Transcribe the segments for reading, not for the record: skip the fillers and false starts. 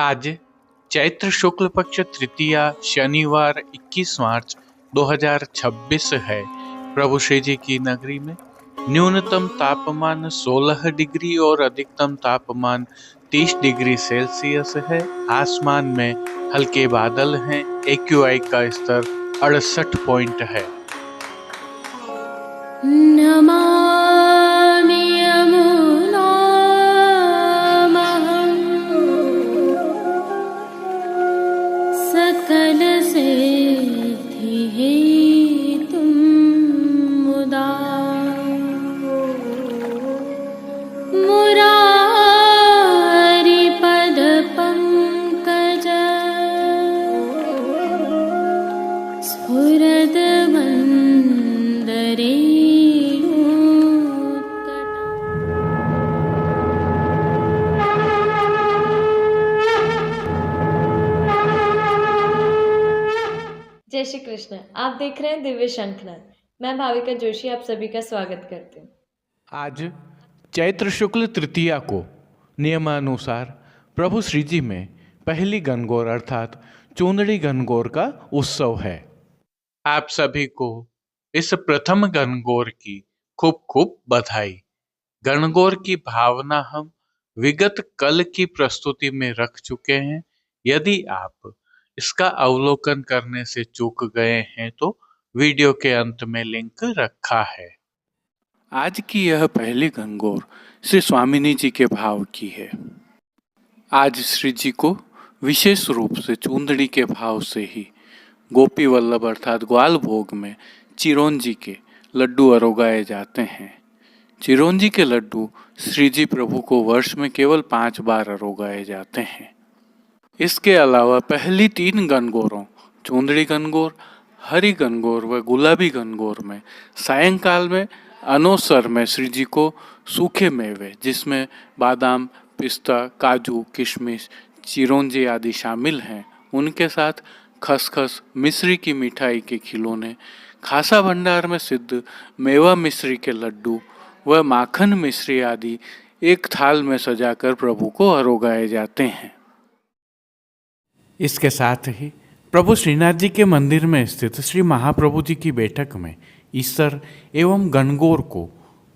आज चैत्र शुक्ल पक्ष तृतीया शनिवार 21 मार्च 2026 है। प्रभु श्री जी की नगरी में न्यूनतम तापमान 16 डिग्री और अधिकतम तापमान 30 डिग्री सेल्सियस है। आसमान में हल्के बादल हैं। AQI का स्तर 68 पॉइंट है। नमामि यमुनामहं सकलसिद्धिहेतुं मुदा मुरारिपदपङ्कज स्फुरद्वन्दरे जय श्री कृष्ण। आप देख रहे हैं दिव्य शंखनाद। मैं भाविका जोशी आप सभी का स्वागत करती हूँ। आज चैत्र शुक्ल तृतीया को नियमानुसार प्रभु श्री जी में पहली गणगौर अर्थात चूंदड़ी गणगौर का उत्सव है। आप सभी को इस प्रथम गणगौर की खूब खूब बधाई। गणगौर की भावना हम विगत कल की प्रस्तुति में रख चुके हैं। यदि आप इसका अवलोकन करने से चूक गए हैं तो वीडियो के अंत में लिंक रखा है। आज की यह पहली गणगौर श्री स्वामिनी जी के भाव की है। आज श्री जी को विशेष रूप से चूंदड़ी के भाव से ही गोपी वल्लभ अर्थात ग्वाल भोग में चिरौंजी के लड्डू अरोगाए जाते हैं। चिरौंजी के लड्डू श्री जी प्रभु को वर्ष में केवल 5 बार अरोगाए जाते हैं। इसके अलावा पहली 3 गणगौरों चूंदड़ी गणगौर, हरी गणगौर व गुलाबी गणगौर में सायंकाल में अनोसर में श्री जी को सूखे मेवे जिसमें बादाम, पिस्ता, काजू, किशमिश, चिरौंजी आदि शामिल हैं, उनके साथ खसखस, मिश्री की मिठाई के खिलौने, खासा भंडार में सिद्ध मेवा मिश्री के लड्डू व माखन मिश्री आदि एक थाल में सजाकर प्रभु को अरोगाए जाते हैं। इसके साथ ही प्रभु श्रीनाथ जी के मंदिर में स्थित श्री महाप्रभु जी की बैठक में ईसर एवं गणगौर को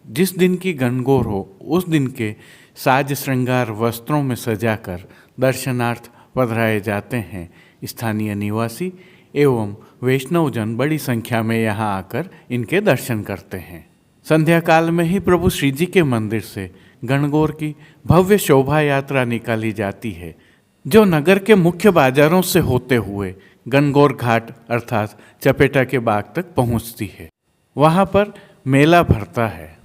जिस दिन की गणगौर हो उस दिन के साज श्रृंगार वस्त्रों में सजाकर दर्शनार्थ पधराए जाते हैं। स्थानीय निवासी एवं वैष्णवजन बड़ी संख्या में यहाँ आकर इनके दर्शन करते हैं। संध्या काल में ही प्रभु श्री जी के मंदिर से गणगौर की भव्य शोभा यात्रा निकाली जाती है जो नगर के मुख्य बाजारों से होते हुए गणगौर घाट अर्थात चपेटा के बाग तक पहुंचती है। वहां पर मेला भरता है।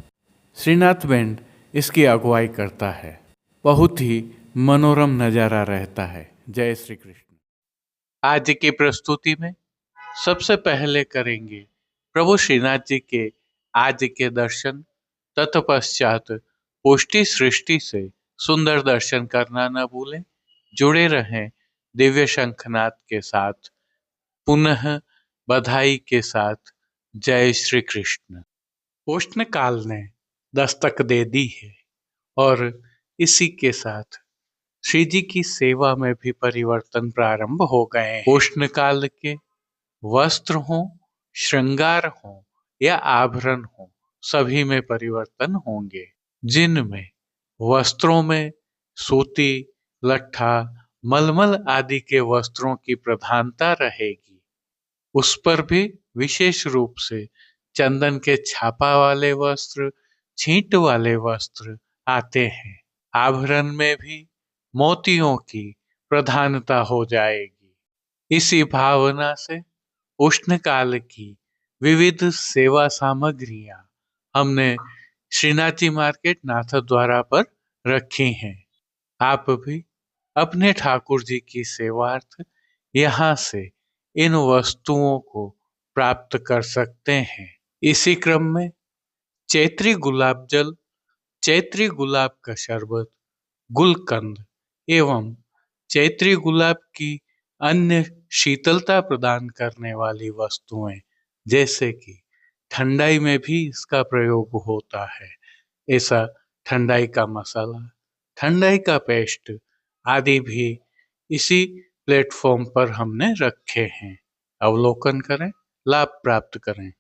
श्रीनाथ बैंड इसकी अगुवाई करता है। बहुत ही मनोरम नजारा रहता है। जय श्री कृष्ण। आज की प्रस्तुति में सबसे पहले करेंगे प्रभु श्रीनाथ जी के आज के दर्शन। तत्पश्चात पुष्टि सृष्टि से सुंदर दर्शन करना न भूलें। जुड़े रहें दिव्य शंखनाद के साथ। पुनः बधाई के साथ जय श्री कृष्ण। उष्ण काल ने दस्तक दे दी है और इसी के साथ श्री जी की सेवा में भी परिवर्तन प्रारंभ हो गए हैं। उष्ण काल के वस्त्र हो, श्रृंगार हो या आभरण हो, सभी में परिवर्तन होंगे। जिनमें वस्त्रों में सूती, लट्ठा, मलमल आदि के वस्त्रों की प्रधानता रहेगी। उस पर भी विशेष रूप से चंदन के छापा वाले वस्त्र, छींट वाले वस्त्र आते हैं। आभरण में भी मोतियों की प्रधानता हो जाएगी। इसी भावना से उष्णकाल की विविध सेवा सामग्रियां हमने श्रीनाथजी मार्केट नाथद्वारा पर रखी हैं। आप भी अपने ठाकुर जी की सेवार्थ यहाँ से इन वस्तुओं को प्राप्त कर सकते हैं। इसी क्रम में चैत्री गुलाब जल, चैत्री गुलाब का शरबत, गुलकंद एवं चैत्री गुलाब की अन्य शीतलता प्रदान करने वाली वस्तुएं जैसे कि ठंडाई में भी इसका प्रयोग होता है। ऐसा ठंडाई का मसाला, ठंडाई का पेस्ट आदि भी इसी प्लेटफॉर्म पर हमने रखे हैं। अवलोकन करें, लाभ प्राप्त करें।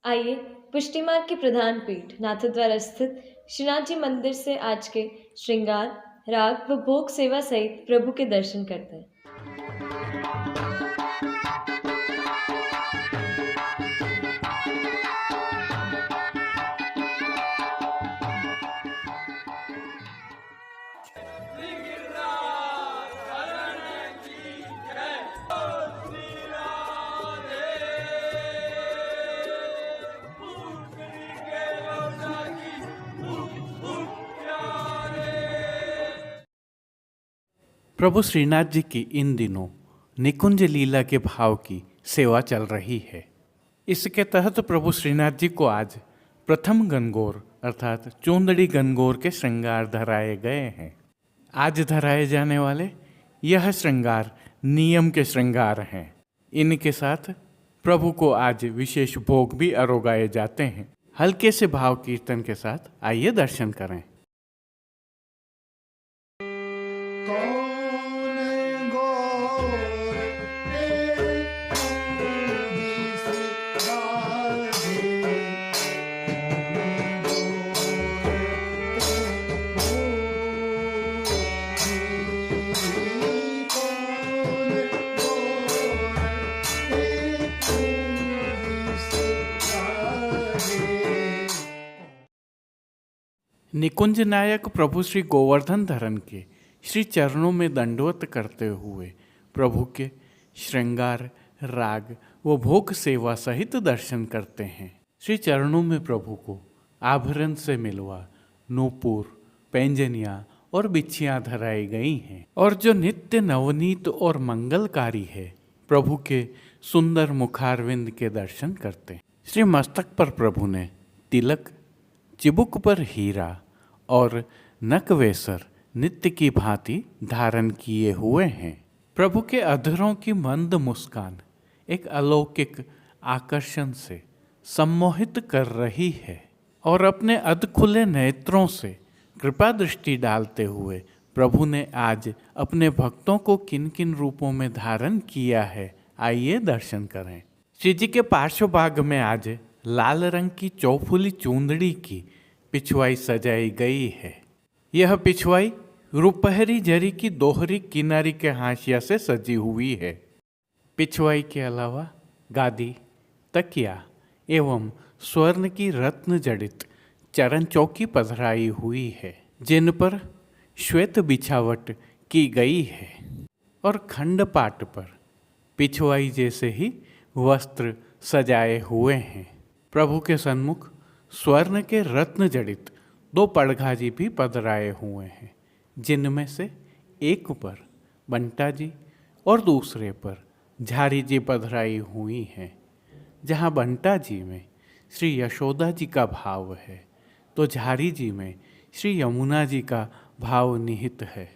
आइए पुष्टि मार्ग की प्रधान पीठ नाथद्वारा स्थित श्रीनाथ जी मंदिर से आज के श्रृंगार, राग व भोग सेवा सहित प्रभु के दर्शन करते हैं। प्रभु श्रीनाथ जी की इन दिनों निकुंज लीला के भाव की सेवा चल रही है। इसके तहत प्रभु श्रीनाथ जी को आज प्रथम गणगौर अर्थात चूंदड़ी गणगौर के श्रृंगार धराए गए हैं। आज धराए जाने वाले यह श्रृंगार नियम के श्रृंगार हैं। इनके साथ प्रभु को आज विशेष भोग भी अरोगाए जाते हैं। हल्के से भाव कीर्तन के साथ आइए दर्शन करें। निकुंज नायक प्रभु श्री गोवर्धन धरन के श्री चरणों में दंडवत करते हुए प्रभु के श्रृंगार, राग व भोग सेवा सहित दर्शन करते हैं। श्री चरणों में प्रभु को आभरण से मिलवा नूपुर, पैंजनियाँ और बिछियाँ धराई गई हैं और जो नित्य नवनीत और मंगलकारी है, प्रभु के सुंदर मुखारविंद के दर्शन करते हैं। श्री मस्तक पर प्रभु ने तिलक, चिबुक पर हीरा और नकवेसर नित्य की भांति धारण किए हुए हैं। प्रभु के अधरों की मंद मुस्कान एक अलौकिक आकर्षण से सम्मोहित कर रही है और अपने अध खुले नेत्रों से कृपा दृष्टि डालते हुए प्रभु ने आज अपने भक्तों को किन किन रूपों में धारण किया है, आइए दर्शन करें। श्री जी के पार्श्व भाग में आज लाल रंग की चौफुली चूंदड़ी की पिछवाई सजाई गई है। यह पिछवाई रुपहरी जरी की दोहरी किनारी के हाशिया से सजी हुई है। पिछवाई के अलावा गादी, तकिया एवं स्वर्ण की रत्न जड़ित चरण चौकी पधराई हुई है, जिन पर श्वेत बिछावट की गई है और खंड पाट पर पिछवाई जैसे ही वस्त्र सजाए हुए हैं। प्रभु के सन्मुख स्वर्ण के रत्न जड़ित 2 पड़घाजी भी पधराए हुए हैं, जिनमें से एक पर बंटा जी और दूसरे पर झारी जी पधराई हुई हैं। जहाँ बंटा जी में श्री यशोदा जी का भाव है तो झारी जी में श्री यमुना जी का भाव निहित है।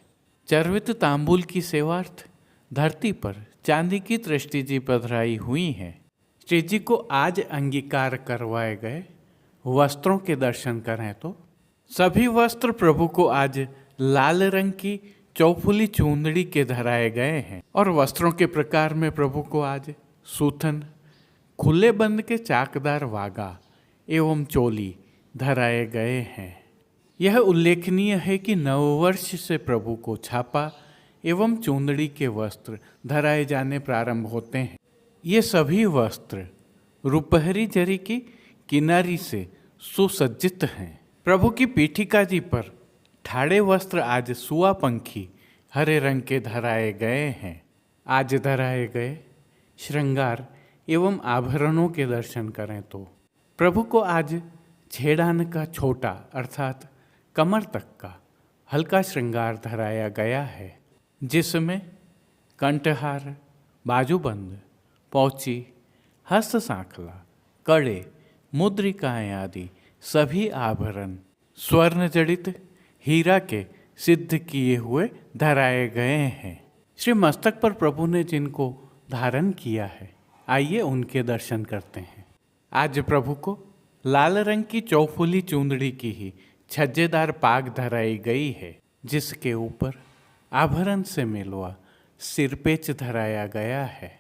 चर्वित तांबूल की सेवार्थ धरती पर चांदी की दृष्टि जी पधराई हुई हैं। श्री जी को आज अंगीकार करवाए गए वस्त्रों के दर्शन करें तो सभी वस्त्र प्रभु को आज लाल रंग की चौफुली चूंदड़ी के धराए गए हैं और वस्त्रों के प्रकार में प्रभु को आज सूथन, खुले बंद के चाकदार वागा एवं चोली धराए गए हैं। यह उल्लेखनीय है कि नववर्ष से प्रभु को छापा एवं चूंदड़ी के वस्त्र धराए जाने प्रारंभ होते हैं। ये सभी वस्त्र रुपहरी जरी की किनारी से सुसज्जित हैं। प्रभु की पीठिका जी पर ठाड़े वस्त्र आज सुआ पंखी हरे रंग के धराए गए हैं। आज धराए गए श्रृंगार एवं आभरणों के दर्शन करें तो प्रभु को आज छेड़ान का छोटा अर्थात कमर तक का हल्का श्रृंगार धराया गया है, जिसमें कंठहार, बाजूबंद, पौची, हस्त सांखला, कड़े, मुद्रिकाएं आदि सभी आभरण स्वर्ण जड़ित हीरा के सिद्ध किए हुए धराए गए हैं। श्री मस्तक पर प्रभु ने जिनको धारण किया है, आइए उनके दर्शन करते हैं। आज प्रभु को लाल रंग की चौफुली चूंदड़ी की ही छज्जेदार पाग धराई गई है, जिसके ऊपर आभरण से मिलवा सिरपेच धराया गया है।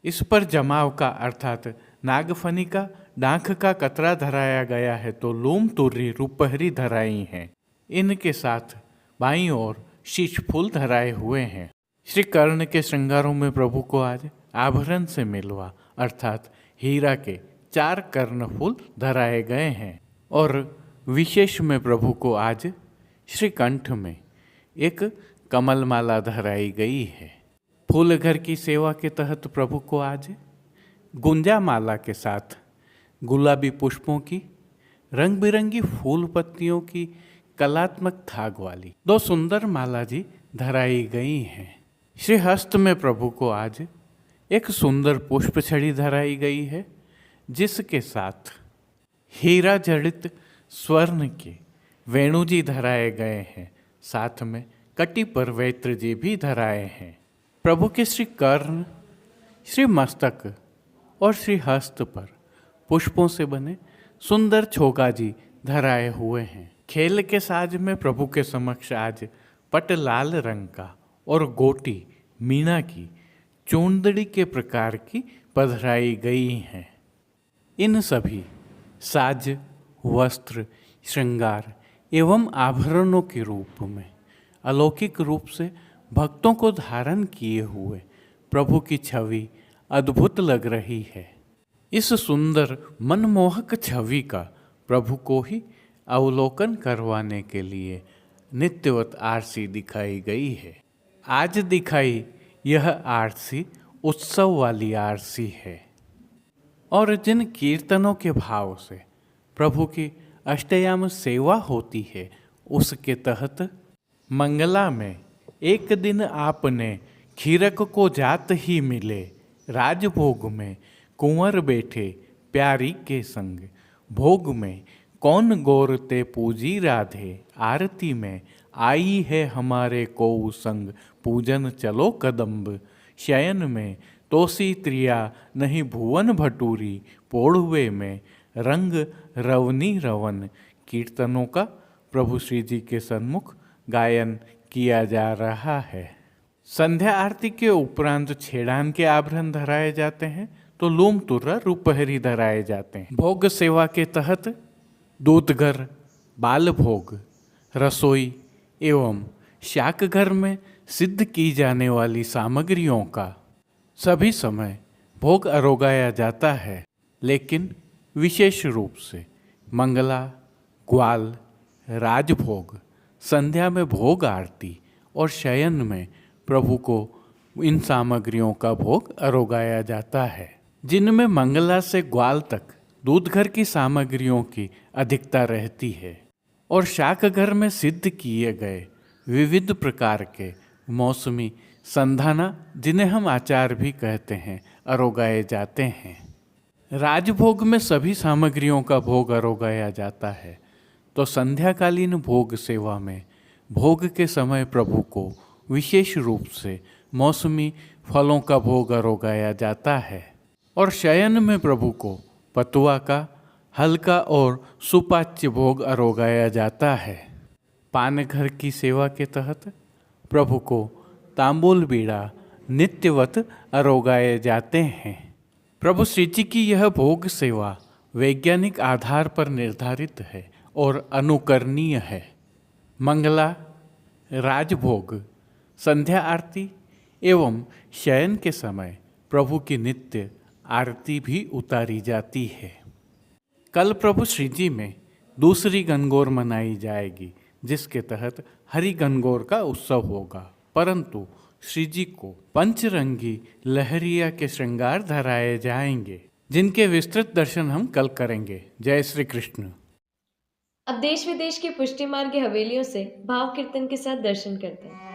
इस पर जमाव का अर्थात नागफनी का डांख का कतरा धराया गया है तो लूम तुर्री रुपहरी धराई हैं। इनके साथ बाईं ओर शीश फूल धराए हुए हैं। श्री कर्ण के श्रृंगारों में प्रभु को आज आभरण से मिलवा अर्थात हीरा के 4 कर्ण फूल धराए गए हैं और विशेष में प्रभु को आज श्री कंठ में एक कमल माला धराई गई है। फूल घर की सेवा के तहत प्रभु को आज गुंजा माला के साथ गुलाबी पुष्पों की रंग बिरंगी फूल पत्तियों की कलात्मक थाग वाली 2 सुंदर माला जी धराई गई हैं। श्री हस्त में प्रभु को आज एक सुंदर पुष्प छड़ी धराई गई है जिसके साथ हीरा जड़ित स्वर्ण के वेणु जी धराए गए हैं। साथ में कटी पर वैत्र जी भी धराए हैं। प्रभु के श्री कर्ण, श्री मस्तक और श्री हस्त पर पुष्पों से बने सुंदर छोगा जी धराए हुए हैं। खेल के साज में प्रभु के समक्ष आज पट लाल रंग का और गोटी मीना की चूंदड़ी के प्रकार की पधराई गई हैं। इन सभी साज, वस्त्र, श्रृंगार एवं आभरणों के रूप में अलौकिक रूप से भक्तों को धारण किए हुए प्रभु की छवि अद्भुत लग रही है। इस सुंदर मनमोहक छवि का प्रभु को ही अवलोकन करवाने के लिए नित्यवत आरसी दिखाई गई है। आज दिखाई यह आरसी उत्सव वाली आरसी है और जिन कीर्तनों के भाव से प्रभु की अष्टयाम सेवा होती है उसके तहत मंगला में एक दिन आपने खीरक को जात ही मिले, राजभोग में कुंवर बैठे प्यारी के संग, भोग में कौन गौर ते पूजी राधे, आरती में आई है हमारे को संग, पूजन चलो कदम्ब, शयन में तोसी त्रिया नहीं भुवन भटूरी, पोढ़ुए में रंग रवनी रवन। कीर्तनों का प्रभु श्री जी के सन्मुख गायन किया जा रहा है। संध्या आरती के उपरांत छेड़ान के आभरण धराए जाते हैं तो लूम तुर्रा रुपहरी धराए जाते हैं। भोग सेवा के तहत दूधघर, बाल भोग, रसोई एवं शाक घर में सिद्ध की जाने वाली सामग्रियों का सभी समय भोग अरोगाया जाता है, लेकिन विशेष रूप से मंगला, ग्वाल, राजभोग, संध्या में भोग आरती और शयन में प्रभु को इन सामग्रियों का भोग अरोगाया जाता है। जिनमें मंगला से ग्वाल तक दूधघर की सामग्रियों की अधिकता रहती है और शाक घर में सिद्ध किए गए विविध प्रकार के मौसमी संधाना, जिन्हें हम आचार भी कहते हैं, अरोगाए जाते हैं। राजभोग में सभी सामग्रियों का भोग अरोगाया जाता है तो संध्याकालीन भोग सेवा में भोग के समय प्रभु को विशेष रूप से मौसमी फलों का भोग अरोगाया जाता है और शयन में प्रभु को पतुआ का हल्का और सुपाच्य भोग अरोगाया जाता है। पान घर की सेवा के तहत प्रभु को तांबूल बीड़ा नित्यवत अरोगाए जाते हैं। प्रभु श्री जी की यह भोग सेवा वैज्ञानिक आधार पर निर्धारित है और अनुकरणीय है। मंगला, राजभोग, संध्या आरती एवं शयन के समय प्रभु की नित्य आरती भी उतारी जाती है। कल प्रभु श्री जी में दूसरी गणगौर मनाई जाएगी जिसके तहत हरि गणगौर का उत्सव होगा, परंतु श्री जी को पंचरंगी लहरिया के श्रृंगार धराए जाएंगे जिनके विस्तृत दर्शन हम कल करेंगे। जय श्री कृष्ण। अब देश विदेश की पुष्टि मार्ग की हवेलियों से भाव कीर्तन के साथ दर्शन करते हैं।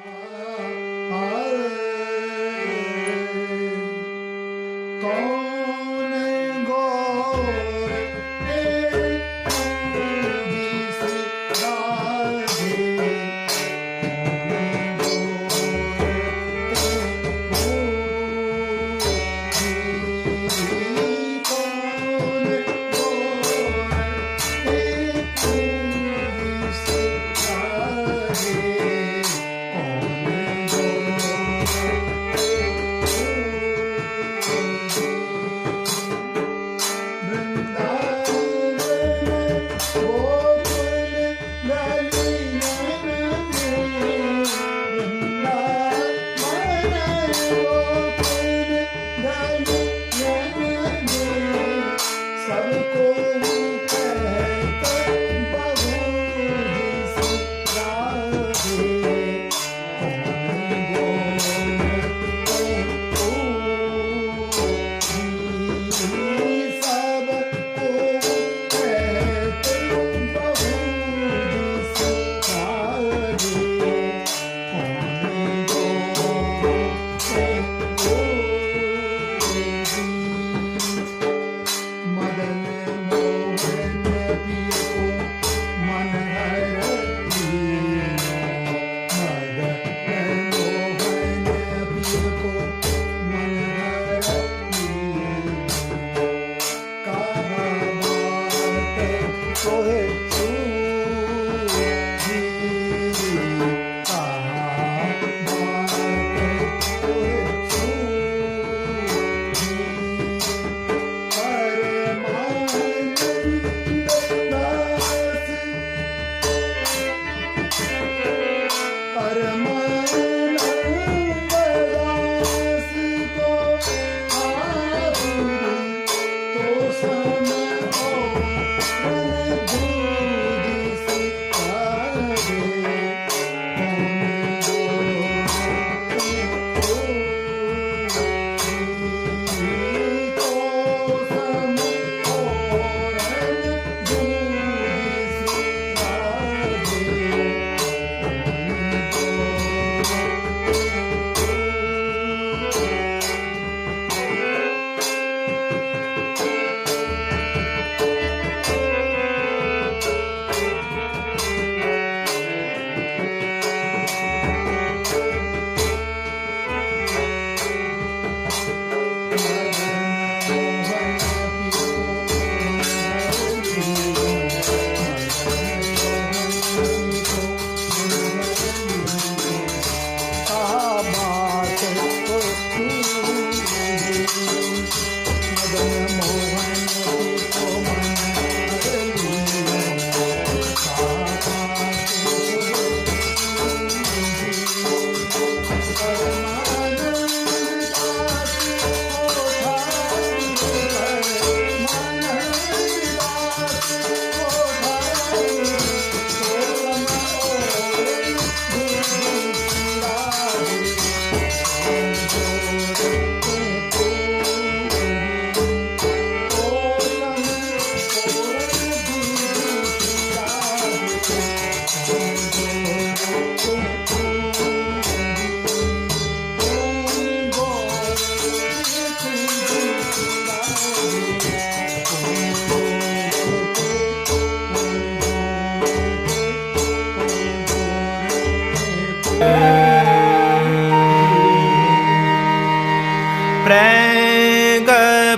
प्रेंग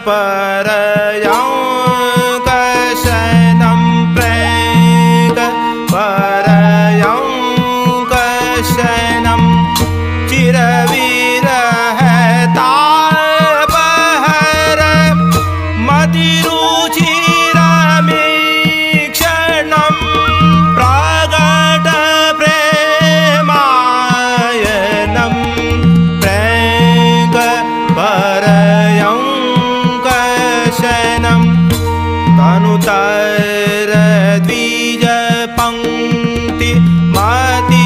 परयं कशनं प्रेंग परयं कशनं चिरविरह तापहर मतिरुचिरमीक्षणं प्रगट प्रेमायणं प्रेंग परयं कशनं तनुतर द्विजपङ्क्ति मतिललितानि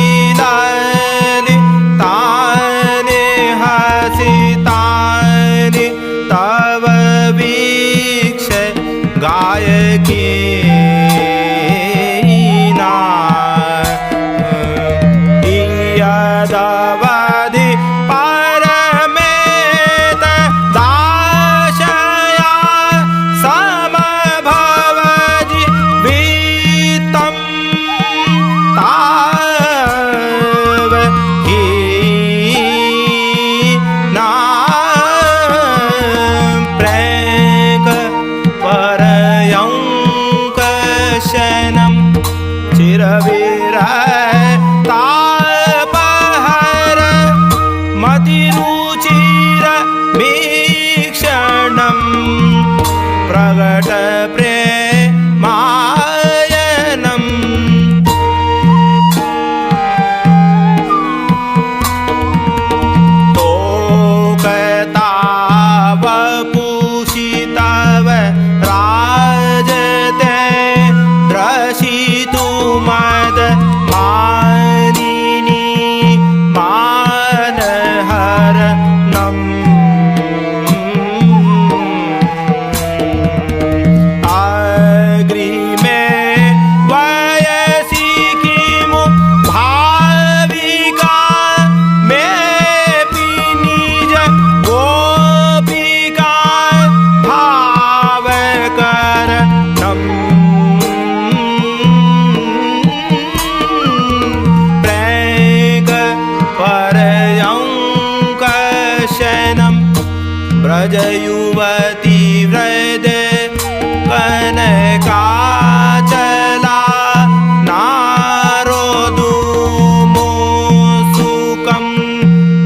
हसितानि तव वीक्ष्य गायकीना इयदवधि परमेत दाशया समभवजि वित्तं ताव हीना प्रेंग परयं कशनं चिरविरह तापहर मतिरुचिरमीक्षणं प्रगट प्रेमायणं तोकतावपुषि तव राजते रसितु मद मानिनी मानहरणम् अग्रिमे वयसि किमु भाविका मेऽपि निज गोपिका भावकरणम् प्रेंग परयं कशनं व्रजयुवती व्रजे कनकाचला नारोदुमोसुकं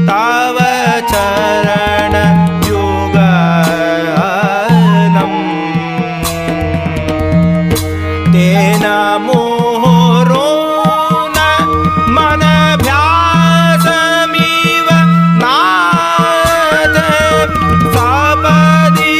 तव चरणयुगलम् तेन मोहरो न मनभ्यासमिव नाथ सपदि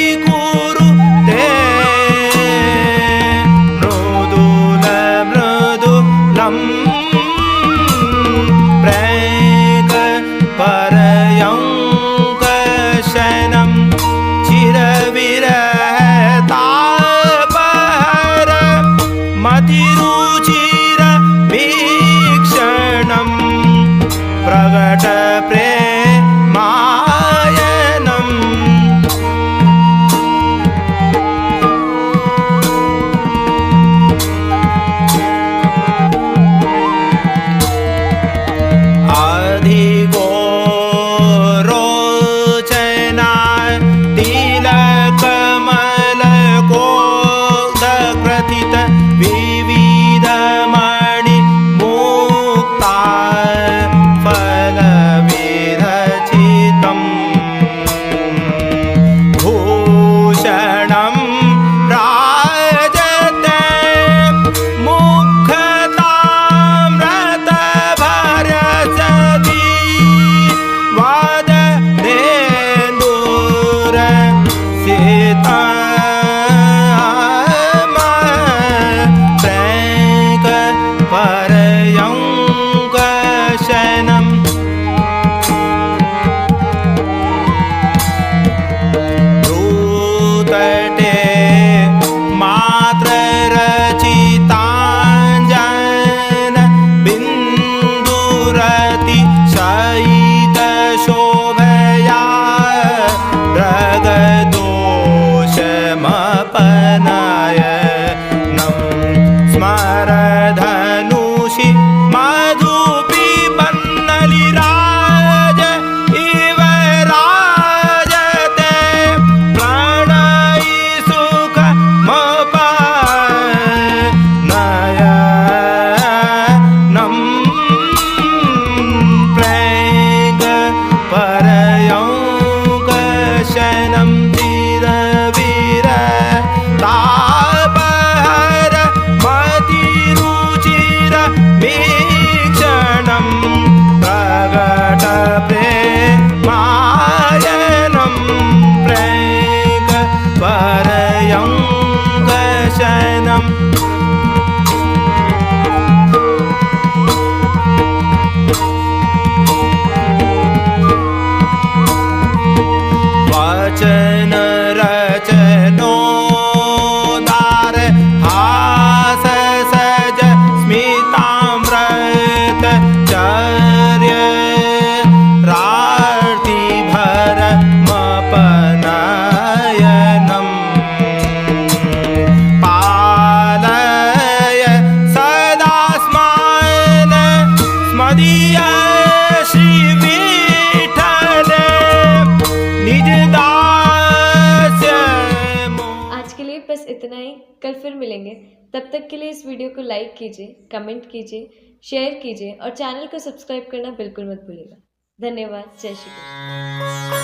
फिर मिलेंगे। तब तक के लिए इस वीडियो को लाइक कीजिए, कमेंट कीजिए, शेयर कीजिए और चैनल को सब्सक्राइब करना बिल्कुल मत भूलिएगा। धन्यवाद। जय श्री कृष्ण।